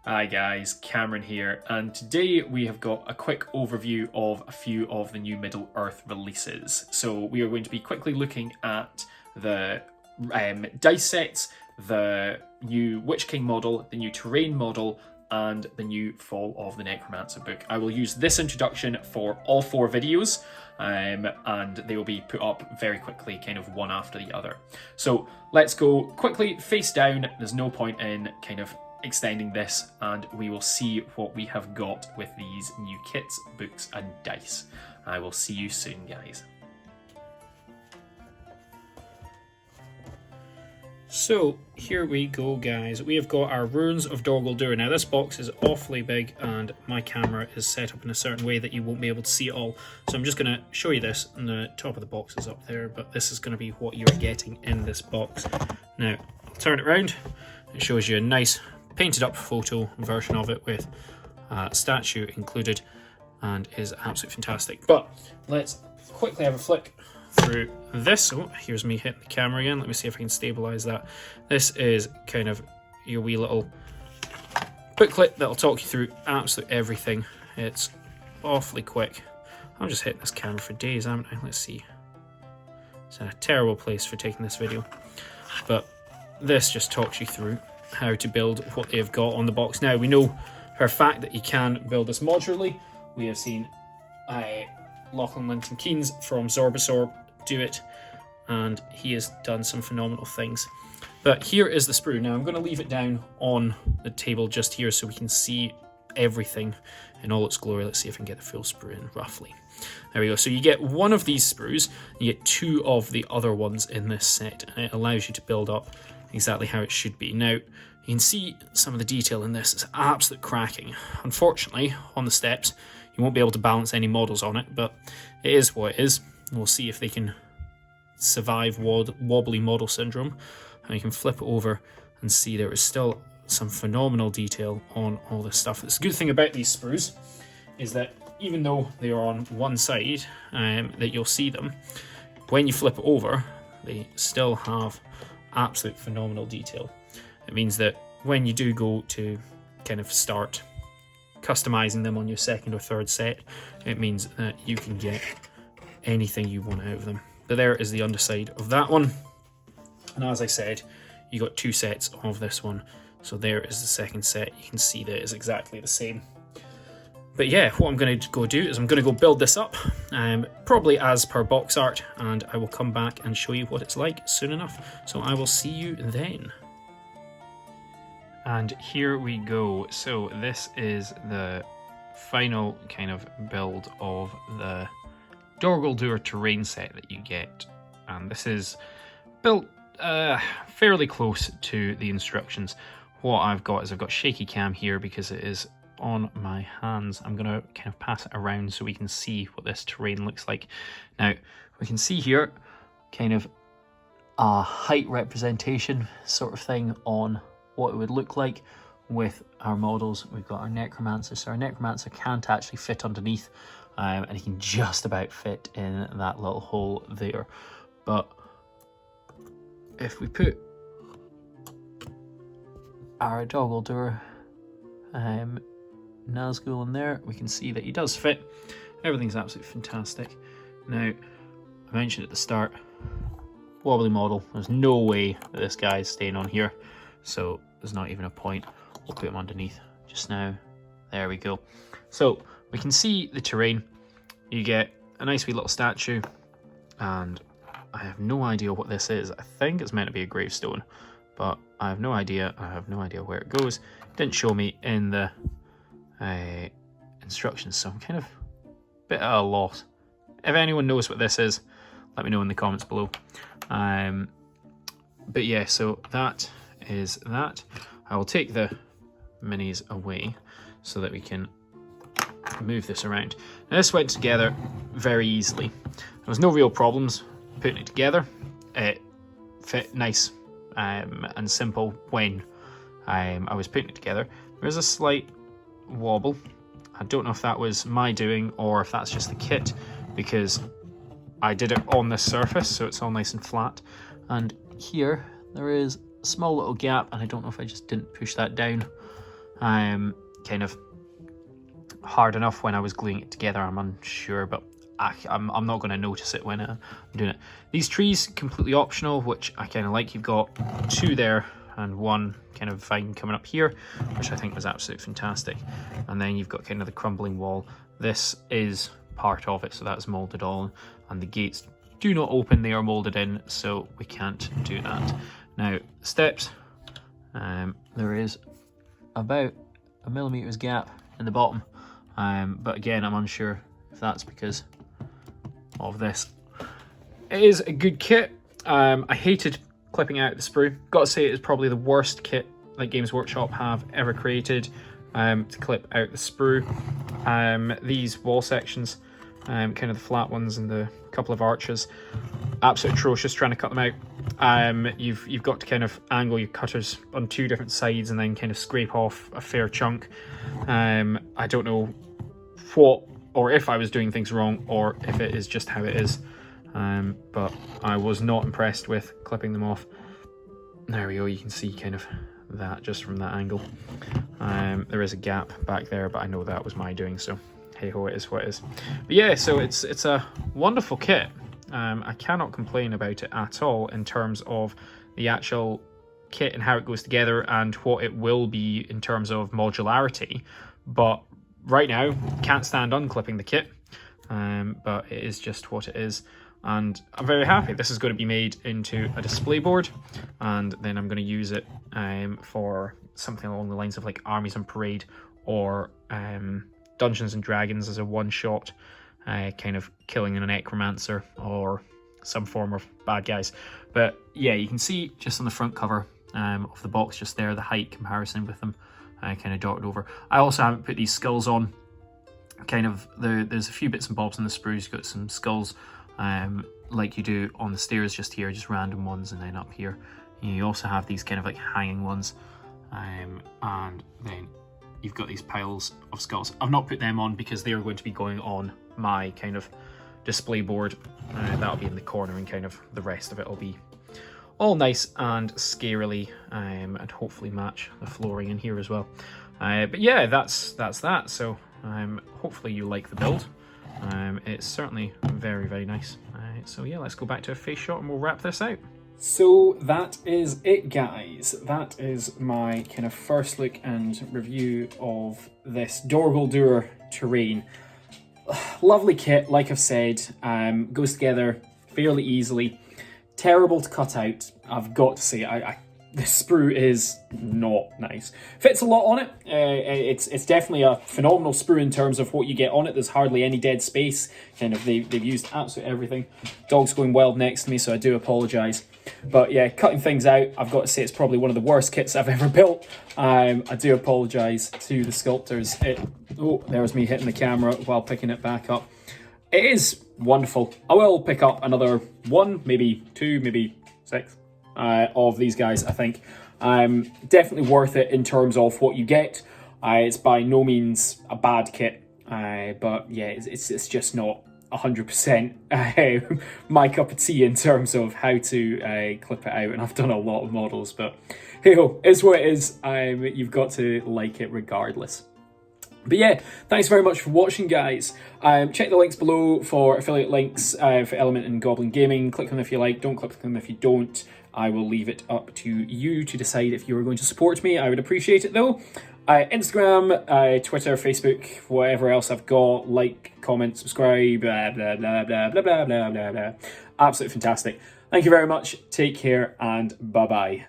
Hi guys, Cameron here, and today we have got a quick overview of a few of the new Middle-earth releases. So we are going to be quickly looking at the dice sets, the new Witch King model, the new terrain model, and the new Fall of the Necromancer book. I will use this introduction for all 4 videos, and they will be put up very quickly, kind of one after the other. So let's go quickly face down. There's no point in kind of extending this, and we will see what we have got with these new kits, books and dice. I will see you soon, guys. So here we go, guys. We have got our Runes of Dor Guldur. Now this box is awfully big and my camera is set up in a certain way that you won't be able to see it all. So I'm just going to show you this, and the top of the box is up there, but this is going to be what you're getting in this box. Now, I'll turn it around. It shows you a nice painted up photo version of it with a statue included, and is absolutely fantastic. But let's quickly have a flick through this. Oh, here's me hitting the camera again. Let me see if I can stabilize that. This is kind of your wee little booklet that'll talk you through absolutely everything. It's awfully quick. I'm just hitting this camera for days, haven't I? Let's see. It's a terrible place for taking this video, but this just talks you through how to build what they have got on the box. Now, we know for a fact that you can build this modularly. We have seen Lachlan Linton Keynes from Zorbasaur do it, and he has done some phenomenal things. But here is the sprue. Now I'm going to leave it down on the table just here so we can see everything in all its glory. Let's see if I can get the full sprue in roughly. There we go. So you get one of these sprues, you get 2 of the other ones in this set, and it allows you to build up exactly how it should be. Now, you can see some of the detail in this. It's absolute cracking. Unfortunately, on the steps, you won't be able to balance any models on it, but it is what it is. We'll see if they can survive wobbly model syndrome. And you can flip it over and see there is still some phenomenal detail on all this stuff. The good thing about these sprues is that even though they are on one side, that you'll see them, when you flip it over, they still have absolute phenomenal detail. It means that when you do go to kind of start customizing them on your second or third set, it means that you can get anything you want out of them. But there is the underside of that one, and as I said, you got 2 sets of this one, so there is the second set. You can see that it's exactly the same. But yeah, what I'm going to go do is I'm going to go build this up, probably as per box art, and I will come back and show you what it's like soon enough. So I will see you then. And here we go. So this is the final kind of build of the Dor Guldur terrain set that you get. And this is built fairly close to the instructions. What I've got is I've got shaky cam here because it is on my hands. I'm going to kind of pass it around so we can see what this terrain looks like. Now, we can see here kind of a height representation sort of thing on what it would look like with our models. We've got our Necromancer, so our Necromancer can't actually fit underneath, and he can just about fit in that little hole there. But if we put our Dor Guldur Nazgul in there, we can see that he does fit. Everything's absolutely fantastic. Now, I mentioned at the start, wobbly model. There's no way that this guy is staying on here, so there's not even a point. We'll put him underneath just now. There we go. So we can see the terrain. You get a nice wee little statue, and I have no idea what this is. I think it's meant to be a gravestone, but I have no idea. I have no idea where it goes. It didn't show me in the instructions, so I'm kind of a bit at a loss. If anyone knows what this is, let me know in the comments below. But yeah, so that is that. I will take the minis away so that we can move this around. Now, this went together very easily. There was no real problems putting it together. It fit nice and simple when I was putting it together. There's a slight wobble. I don't know if that was my doing or if that's just the kit, because I did it on this surface, so it's all nice and flat. And here there is a small little gap, and I don't know if I just didn't push that down kind of hard enough when I was gluing it together. I'm unsure, but I'm not going to notice it when I'm doing it. These trees, completely optional, which I kind of like. You've got 2 there and 1 kind of vine coming up here, which I think was absolutely fantastic. And then you've got kind of the crumbling wall. This is part of it, so that's molded on, and the gates do not open, they are molded in, so we can't do that. Now, steps, there is about a millimetre's gap in the bottom, but again, I'm unsure if that's because of this. It is a good kit. I hated clipping out the sprue. Got to say, it is probably the worst kit that Games Workshop have ever created, to clip out the sprue. These wall sections, kind of the flat ones and the couple of arches, absolutely atrocious trying to cut them out. You've got to kind of angle your cutters on 2 different sides and then kind of scrape off a fair chunk. I don't know what or if I was doing things wrong or if it is just how it is, but I was not impressed with clipping them off. There we go, you can see kind of that just from that angle. There is a gap back there, but I know that was my doing, so hey ho, it is what it is. But yeah, so it's a wonderful kit. I cannot complain about it at all in terms of the actual kit and how it goes together and what it will be in terms of modularity, but right now can't stand unclipping the kit, but it is just what it is, and I'm very happy. This is going to be made into a display board, and then I'm going to use it for something along the lines of like Armies on Parade or Dungeons and Dragons as a one-shot, kind of killing an necromancer or some form of bad guys. But yeah, you can see just on the front cover of the box just there, the height comparison with them kind of dotted over. I also haven't put these skulls on. Kind of there's a few bits and bobs on the sprues. You've got some skulls like you do on the stairs just here, just random ones, and then up here you also have these kind of like hanging ones, and then you've got these piles of skulls. I've not put them on because they are going to be going on my kind of display board. That'll be in the corner, and kind of the rest of it will be all nice and scarily, and hopefully match the flooring in here as well. But yeah, that's that. So hopefully you like the build. It's certainly very, very nice. So yeah, let's go back to a face shot and we'll wrap this out. So that is it, guys. That is my kind of first look and review of this Dor Guldur terrain. Lovely kit, like I've said, goes together fairly easily. Terrible to cut out, I've got to say. The sprue is not nice. Fits a lot on it. It's definitely a phenomenal sprue in terms of what you get on it. There's hardly any dead space. Kind of they've used absolutely everything. Dog's going wild next to me, so I do apologise. But yeah, cutting things out, I've got to say it's probably one of the worst kits I've ever built. I do apologise to the sculptors. Oh, there's me hitting the camera while picking it back up. It is wonderful. I will pick up another 1, maybe 2, maybe 6 of these guys, I think. Definitely worth it in terms of what you get. It's by no means a bad kit, but yeah, it's just not 100% my cup of tea in terms of how to clip it out, and I've done a lot of models, but hey ho, it's what it is. You've got to like it regardless. But yeah, thanks very much for watching, guys. Check the links below for affiliate links for Element and Goblin Gaming. Click them if you like, don't click them if you don't. I will leave it up to you to decide if you are going to support me. I would appreciate it though. Instagram, Twitter, Facebook, whatever else I've got. Like, comment, subscribe, blah, blah, blah, blah, blah, blah, blah, blah, blah. Absolutely fantastic. Thank you very much. Take care and bye-bye.